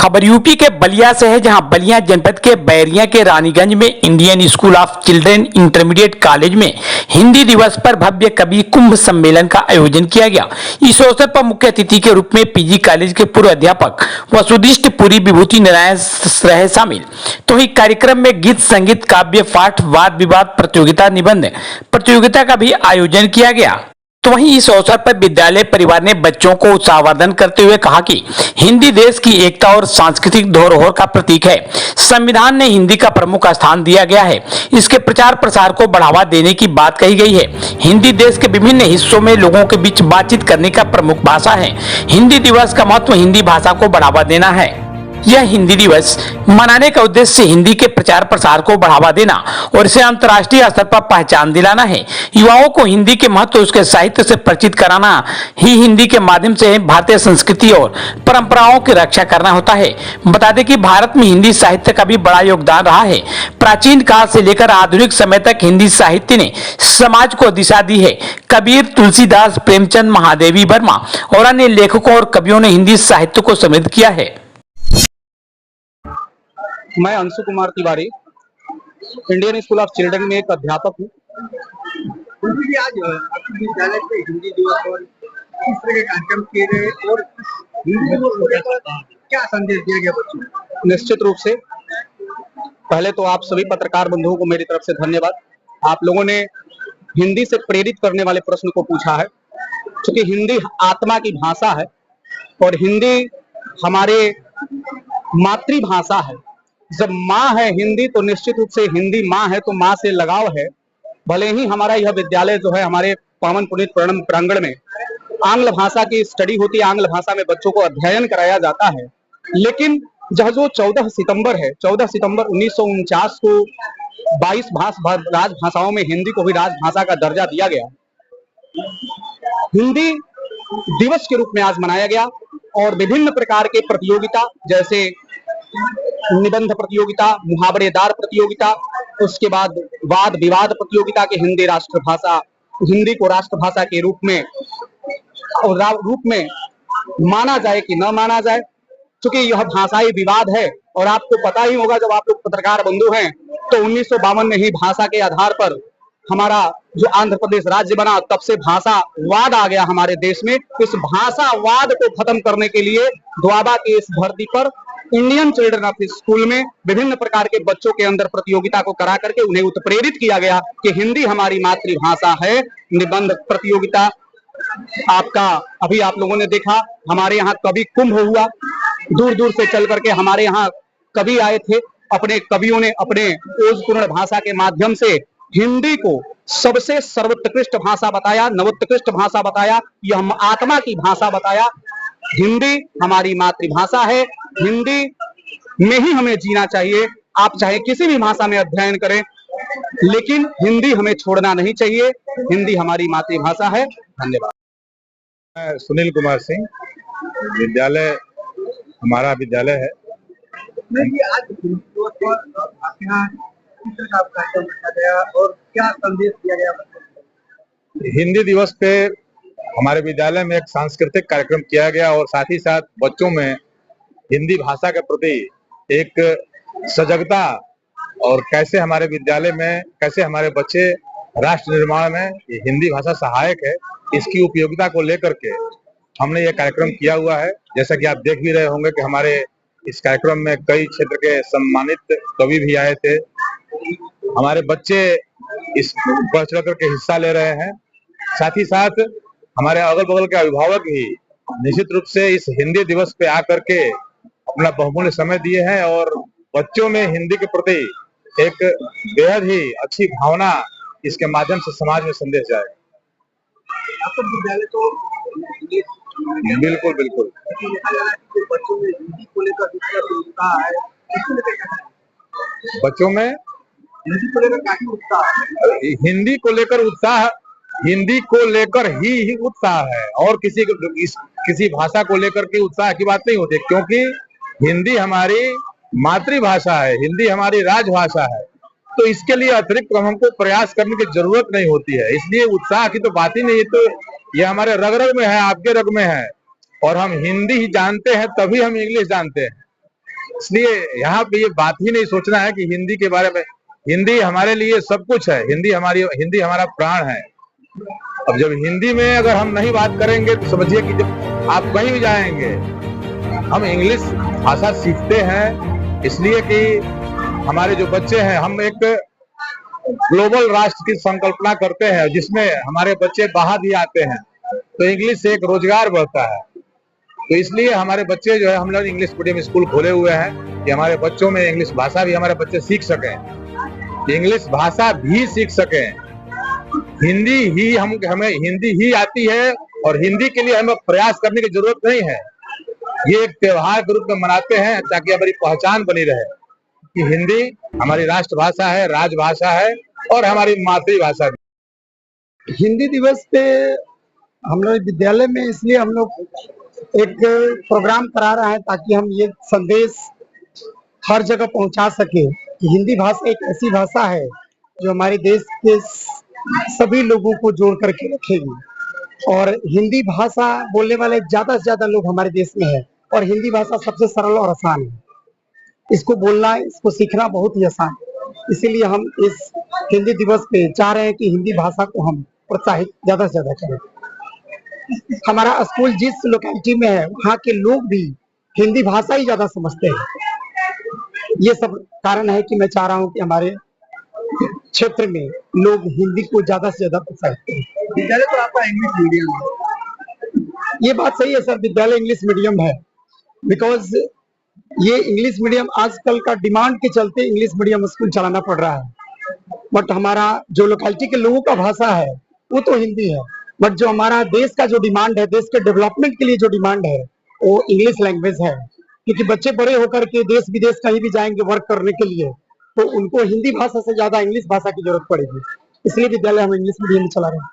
खबर यूपी के बलिया से है, जहां बलिया जनपद के बैरिया के रानीगंज में Indian school of children intermediate college में हिंदी दिवस पर भव्य कवि कुंभ सम्मेलन का आयोजन किया गया। इस अवसर पर मुख्य अतिथि के रूप में पीजी कॉलेज के पूर्व अध्यापक वसुदिष्ट पुरी विभूति नारायण रहे शामिल। तो ही कार्यक्रम में गीत, संगीत, काव्य पाठ, वाद विवाद प्रतियोगिता, निबंध प्रतियोगिता का भी आयोजन किया गया। तो वहीं इस अवसर पर विद्यालय परिवार ने बच्चों को उत्साहवर्धन करते हुए कहा कि हिंदी देश की एकता और सांस्कृतिक धरोहर का प्रतीक है। संविधान ने हिंदी का प्रमुख स्थान दिया गया है। इसके प्रचार प्रसार को बढ़ावा देने की बात कही गई है। हिंदी देश के विभिन्न हिस्सों में लोगों के बीच बातचीत करने का प्रमुख भाषा है। हिंदी दिवस का महत्व हिंदी भाषा को बढ़ावा देना है। यह हिंदी दिवस मनाने का उद्देश्य हिंदी के प्रचार प्रसार को बढ़ावा देना और इसे अंतर्राष्ट्रीय स्तर पर पहचान दिलाना है। युवाओं को हिंदी के महत्व, उसके साहित्य से परिचित कराना ही हिंदी के माध्यम से भारतीय संस्कृति और परंपराओं की रक्षा करना होता है। बता दें कि भारत में हिंदी साहित्य का भी बड़ा योगदान रहा है। प्राचीन काल से लेकर आधुनिक समय तक हिंदी साहित्य ने समाज को दिशा दी है। कबीर, तुलसीदास, प्रेमचंद, महादेवी वर्मा और अन्य लेखकों और कवियों ने हिंदी साहित्य को समृद्ध किया है। मैं Anshu Kumar Tiwari Indian school of children में एक अध्यापक हूँ। आज आपके विद्यालय में हिंदी दिवस और किस तरह के कार्यक्रम किए गए और हिंदी दिवस को लेकर क्या संदेश दिया गया बच्चों को? निश्चित रूप से पहले तो आप सभी पत्रकार बंधुओं को मेरी तरफ से धन्यवाद। आप लोगों ने हिंदी से प्रेरित करने वाले प्रश्न को पूछा है, क्योंकि हिंदी आत्मा की भाषा है और हिंदी हमारे मातृभाषा है। जब माँ है हिंदी तो निश्चित रूप से हिंदी माँ है, तो माँ से लगाव है। भले ही हमारा यह विद्यालय जो है हमारे पावन पुनीत प्रांगण में आंग्ल भाषा की स्टडी होती है, आंग्ल भाषा में बच्चों को अध्ययन कराया जाता है, लेकिन जो 14 सितंबर है, 14 सितंबर 1949 को 22 राजभाषाओं में हिंदी को भी राजभाषा का दर्जा दिया गया। हिंदी दिवस के रूप में आज मनाया गया और विभिन्न प्रकार के प्रतियोगिता, जैसे निबंध प्रतियोगिता, मुहावरेदार प्रतियोगिता, उसके बाद वाद विवाद प्रतियोगिता के हिंदी को राष्ट्रभाषा के रूप में माना जाए कि न माना जाए, क्योंकि यह भाषाई विवाद है। और आपको पता ही होगा, जब आप लोग पत्रकार बंधु हैं, तो 1952 में ही भाषा के आधार पर हमारा जो आंध्र प्रदेश राज्य बना, तब से भाषावाद आ गया हमारे देश में। इस भाषावाद को खत्म करने के लिए द्वाबा की इस धरती पर इंडियन चिल्ड्रन ऑफ स्कूल में विभिन्न प्रकार के बच्चों के अंदर प्रतियोगिता को करा करके उन्हें उत्प्रेरित किया गया कि हिंदी हमारी मातृभाषा है। निबंध प्रतियोगिता आपका अभी आप लोगों ने देखा, हमारे यहाँ कवि कुंभ हुआ, दूर दूर से चल करके हमारे यहाँ कवि आए थे। अपने कवियों ने अपने ओजपूर्ण भाषा के माध्यम से हिंदी को सबसे सर्वोत्कृष्ट भाषा बताया, नवोत्कृष्ट भाषा बताया, यह आत्मा की भाषा बताया। हिंदी हमारी मातृभाषा है, हिंदी में ही हमें जीना चाहिए। आप चाहे किसी भी भाषा में अध्ययन करें, लेकिन हिंदी हमें छोड़ना नहीं चाहिए। हिंदी हमारी मातृभाषा है। धन्यवाद। मैं सुनील कुमार सिंह, विद्यालय हमारा विद्यालय है। आज आपके यहाँ किस तरह का कार्यक्रम रखा गया और क्या संदेश दिया गया बच्चों को? हिंदी दिवस पे हमारे विद्यालय में एक सांस्कृतिक कार्यक्रम किया गया और साथ ही साथ बच्चों में हिंदी भाषा के प्रति एक सजगता और कैसे हमारे विद्यालय में कैसे हमारे बच्चे राष्ट्र निर्माण में हिंदी भाषा सहायक है, इसकी उपयोगिता को लेकर के हमने ये कार्यक्रम किया हुआ है। जैसा कि आप देख भी रहे होंगे कि हमारे इस कार्यक्रम में कई क्षेत्र के सम्मानित कवि भी आए थे। हमारे बच्चे इस बढ़ चढ़ करके हिस्सा ले रहे हैं। साथ ही साथ हमारे अगल बगल के अभिभावक भी निश्चित रूप से इस हिंदी दिवस पे आकर के अपना बहुमूल्य समय दिए हैं और बच्चों में हिंदी के प्रति एक बेहद ही अच्छी भावना इसके माध्यम से समाज में संदेश जाएगा। आपका विद्यालय तो बिल्कुल बिल्कुल बच्चों में हिंदी को लेकर उत्साह है, बच्चों में हिंदी को लेकर काफी उत्साह है। हिंदी को लेकर उत्साह, हिंदी को लेकर ही उत्साह है और किसी भाषा को लेकर के उत्साह की बात नहीं होती, क्योंकि हिंदी हमारी मातृभाषा है, हिंदी हमारी राजभाषा है। तो इसके लिए अतिरिक्त हमको प्रयास करने की जरूरत नहीं होती है, इसलिए उत्साह की तो बात ही नहीं है। तो ये हमारे रग रग में है, आपके रग में है और हम हिंदी ही जानते हैं तभी हम इंग्लिश जानते हैं। इसलिए यहाँ पे ये बात ही नहीं सोचना है कि हिंदी के बारे में, हिंदी हमारे लिए सब कुछ है, हिंदी हमारा प्राण है। अब जब हिंदी में अगर हम नहीं बात करेंगे तो समझिए कि जब आप कहीं भी जाएंगे, हम इंग्लिश भाषा सीखते हैं इसलिए कि हमारे जो बच्चे हैं, हम एक ग्लोबल राष्ट्र की संकल्पना करते हैं जिसमें हमारे बच्चे बाहर भी आते हैं, तो इंग्लिश से एक रोजगार बढ़ता है। तो इसलिए हमारे बच्चे जो है, हम लोग इंग्लिश मीडियम स्कूल खोले हुए हैं कि हमारे बच्चों में इंग्लिश भाषा भी हमारे बच्चे सीख सकें, इंग्लिश भाषा भी सीख सकें। हिंदी ही हमें हिंदी ही आती है और हिंदी के लिए हमें प्रयास करने की जरूरत नहीं है। ये एक त्योहार के रूप में मनाते हैं ताकि हमारी पहचान बनी रहे कि हिंदी हमारी राष्ट्रभाषा है, राजभाषा है और हमारी मातृभाषा भी। हिंदी दिवस पे हम लोग विद्यालय में इसलिए हम लोग एक प्रोग्राम करा रहे हैं ताकि हम ये संदेश हर जगह पहुंचा सके कि हिंदी भाषा एक ऐसी भाषा है जो हमारे देश के सभी लोगों को जोड़ करके रखेगी। और हिंदी भाषा बोलने वाले ज्यादा से ज्यादा लोग हमारे देश में है और हिंदी भाषा सबसे सरल और आसान है। इसको बोलना, इसको सीखना बहुत ही आसान है। इसीलिए हम इस हिंदी दिवस पे चाह रहे हैं कि हिंदी भाषा को हम प्रोत्साहित ज्यादा से ज्यादा करें। हमारा स्कूल जिस लोकेलिटी में है वहाँ के लोग भी हिंदी भाषा ही ज्यादा समझते हैं। ये सब कारण है कि मैं चाह रहा हूँ कि हमारे क्षेत्र में लोग हिंदी को ज्यादा से ज्यादा प्रोत्साहित करें। विद्यालय तो आपका इंग्लिश मीडियम है, ये बात सही है सर, विद्यालय इंग्लिश मीडियम है। बिकॉज ये इंग्लिश मीडियम आजकल का डिमांड के चलते इंग्लिश मीडियम स्कूल चलाना पड़ रहा है। बट हमारा जो लोकेलिटी के लोगों का भाषा है वो तो हिंदी है, बट जो हमारा देश का जो डिमांड है, देश के डेवलपमेंट के लिए जो डिमांड है वो इंग्लिश लैंग्वेज है। क्योंकि बच्चे बड़े होकर के देश विदेश कहीं भी जाएंगे वर्क करने के लिए तो उनको हिंदी भाषा से ज्यादा इंग्लिश भाषा की जरूरत पड़ेगी। इसलिए विद्यालय हम इंग्लिश मीडियम में चला रहे हैं।